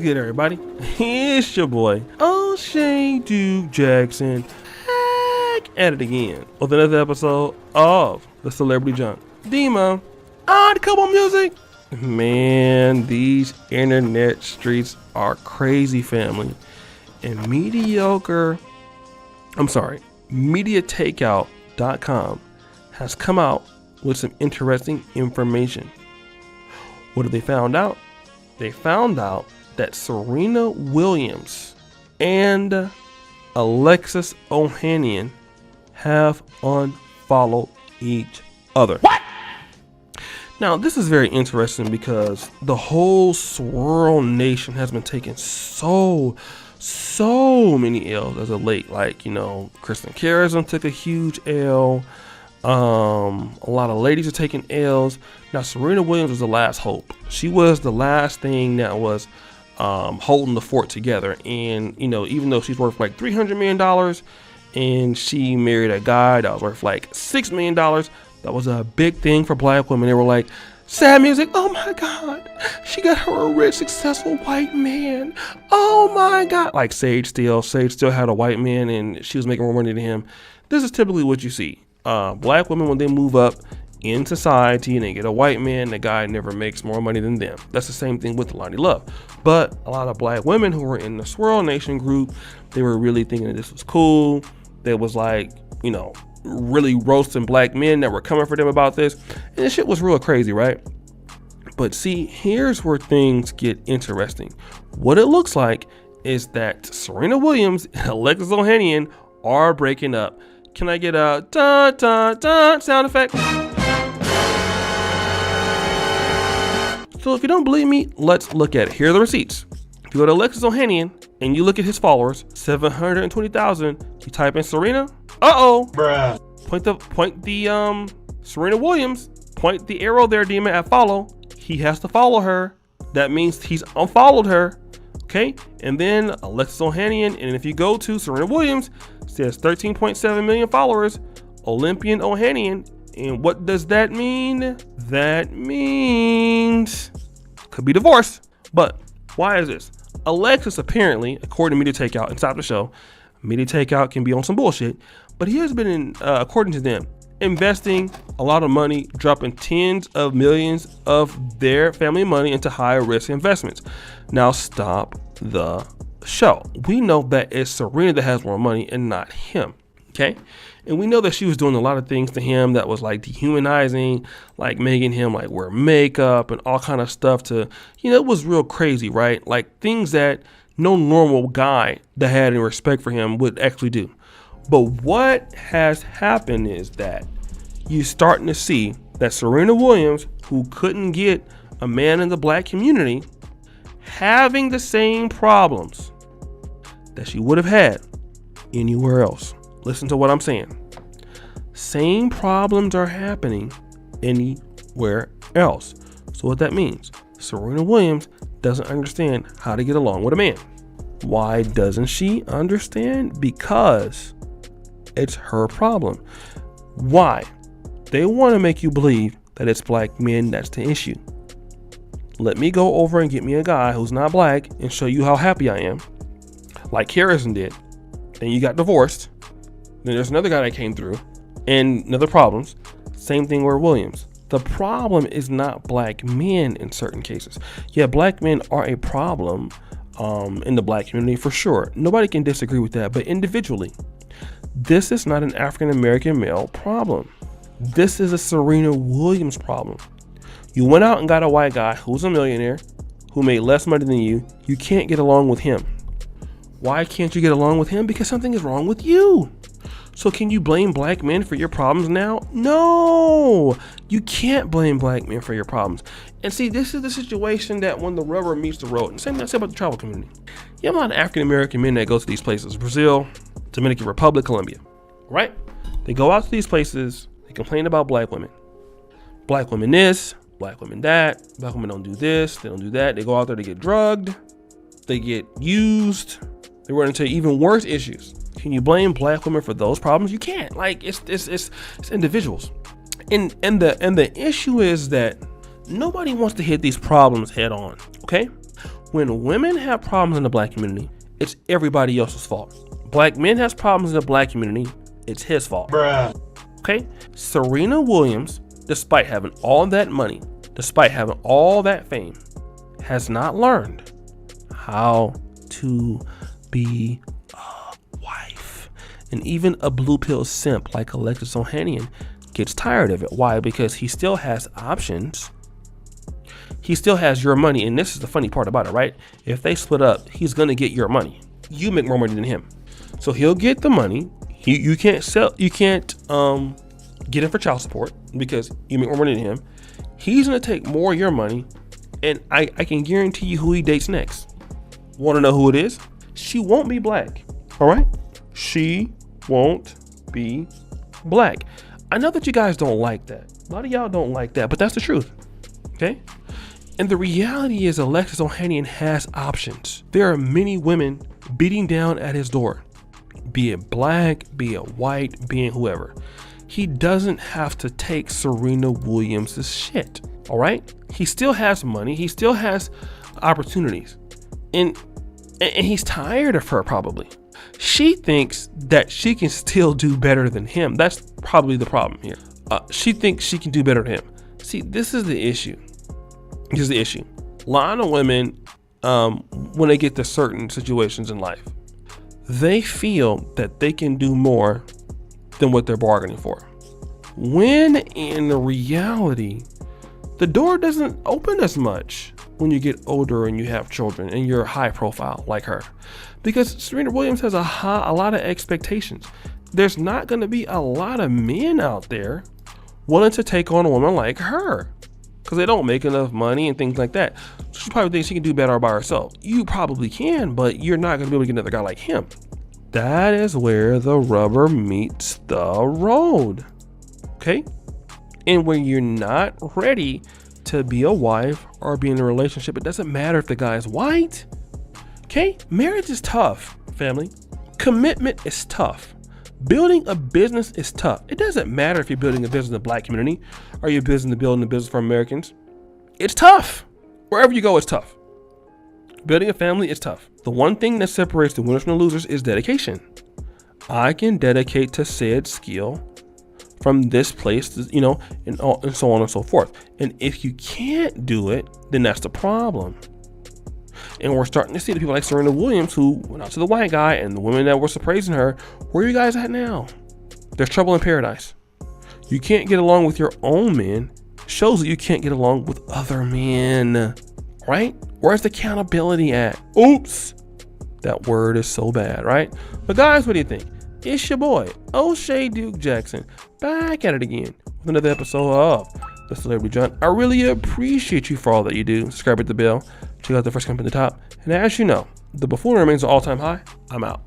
good, everybody? It's your boy, O'Shea Duke Jackson, back at it again with another episode of the Celebrity Junk. Dima, odd couple music. Man, these internet streets are crazy, family. And MediaTakeout.com has come out with some interesting information. What have they found out? They found out that Serena Williams and ALEXIS OHANIAN have unfollowed each other. What? Now, this is very interesting because the whole swirl nation has been taking so many L's as of late. Like, Kristen Carrison took a huge L. A lot of ladies are taking L's. Now, Serena Williams was the last hope. She was the last thing that was holding the fort together. And, even though she's worth like $300 million and she married a guy that was worth like $6 million, that was a big thing for black women. They were like, sad music. Oh my God. She got her a rich, successful white man. Oh my God. Like Sage still had a white man and she was making more money than him. This is typically what you see. Black women, when they move up in society and they get a white man, the guy never makes more money than them. That's the same thing with Lonnie Love. But a lot of black women who were in the Swirl Nation group, they were really thinking that this was cool. There was like, really roasting black men that were coming for them about this. And this shit was real crazy, right? But see, here's where things get interesting. What it looks like is that Serena Williams and ALEXIS OHANIAN are breaking up. Can I get a dun dun dun sound effect? So if you don't believe me, let's look at it. Here are the receipts. If you go to ALEXIS OHANIAN and you look at his followers, 720,000, you type in Serena, bruh. Point the Serena Williams, point the arrow there, Dima, at follow. He has to follow her. That means he's unfollowed her. Okay, and then ALEXIS OHANIAN, and if you go to Serena Williams, it says 13.7 million followers, Olympian OHANIAN. And what does that mean? That means could be divorce. But why is this? ALEXIS apparently, according to Media Takeout, and stop the show, Media Takeout can be on some bullshit, but he has been, according to them, investing a lot of money, dropping tens of millions of their family money into high risk investments. Now stop the show. We know that it's Serena that has more money and not him. Okay. And we know that she was doing a lot of things to him that was like dehumanizing, like making him like wear makeup and all kind of stuff to, it was real crazy, right? Like things that no normal guy that had any respect for him would actually do. But what has happened is that you're starting to see that Serena Williams, who couldn't get a man in the black community, having the same problems that she would have had anywhere else. Listen to what I'm saying. Same problems are happening anywhere else. So what that means, Serena Williams doesn't understand how to get along with a man. Why doesn't she understand? Because it's her problem. Why? They want to make you believe that it's black men that's the issue. Let me go over and get me a guy who's not black and show you how happy I am, like Harrison did. Then you got divorced. Then there's another guy that came through and another problems. Same thing with Williams. The problem is not black men in certain cases. Yeah, black men are a problem in the black community for sure. Nobody can disagree with that. But individually, this is not an African American male problem. This is a Serena Williams problem. You went out and got a white guy who's a millionaire, who made less money than you. You can't get along with him. Why can't you get along with him? Because something is wrong with you. So can you blame black men for your problems now? No, you can't blame black men for your problems. And see, this is the situation that when the rubber meets the road, and same thing I said about the travel community. You have a lot of African American men that go to these places, Brazil, Dominican Republic, Colombia, right? They go out to these places, they complain about black women. Black women this, black women that, black women don't do this, they don't do that. They go out there to get drugged, they get used, they run into even worse issues. Can you blame black women for those problems? You can't. Like it's individuals. And the issue is that nobody wants to hit these problems head on. Okay? When women have problems in the black community, it's everybody else's fault. Black men has problems in the black community, it's his fault. Bruh. Okay? Serena Williams, despite having all that money, despite having all that fame, has not learned how to be a wife. And even a blue pill simp like Alexis Ohanian gets tired of it. Why? Because he still has options. He still has your money, and this is the funny part about it, right? If they split up, he's gonna get your money. You make more money than him, so he'll get the money. You can't get him for child support because you make more money than him. He's gonna take more of your money, and I can guarantee you who he dates next. Want to know who it is? She won't be black. All right, she won't be black. I know that you guys don't like that. A lot of y'all don't like that, but that's the truth. Okay. And the reality is Alexis Ohanian has options. There are many women beating down at his door, be it black, be it white, be it whoever. He doesn't have to take Serena Williams' shit, all right? He still has money. He still has opportunities. And he's tired of her probably. She thinks that she can still do better than him. That's probably the problem here. She thinks she can do better than him. See, this is the issue. Here's the issue. A lot of women, when they get to certain situations in life, they feel that they can do more than what they're bargaining for. When in reality, the door doesn't open as much when you get older and you have children and you're high profile like her. Because Serena Williams has a lot of expectations. There's not going to be a lot of men out there willing to take on a woman like her, because they don't make enough money and things like that. So she probably thinks she can do better by herself. You probably can, but you're not going to be able to get another guy like him. That is where the rubber meets the road. Okay? And when you're not ready to be a wife or be in a relationship, it doesn't matter if the guy is white. Okay? Marriage is tough, family. Commitment is tough. Building a business is tough. It doesn't matter if you're building a business in the black community or you're building a business for Americans. It's tough. Wherever you go, it's tough. Building a family is tough. The one thing that separates the winners from the losers is dedication. I can dedicate to said skill from this place, to, and so on and so forth. And if you can't do it, then that's the problem. And we're starting to see the people like Serena Williams who went out to the white guy and the women that were praising her. Where are you guys at now? There's trouble in paradise. You can't get along with your own men. Shows that you can't get along with other men, right? Where's the accountability at? Oops. That word is so bad, right? But guys, what do you think? It's your boy, O'Shea Duke Jackson, back at it again with another episode of The Celebrity John. I really appreciate you for all that you do. Subscribe, hit the bell, check out the first comment at the top. And as you know, the buffoonery remains an all-time high. I'm out.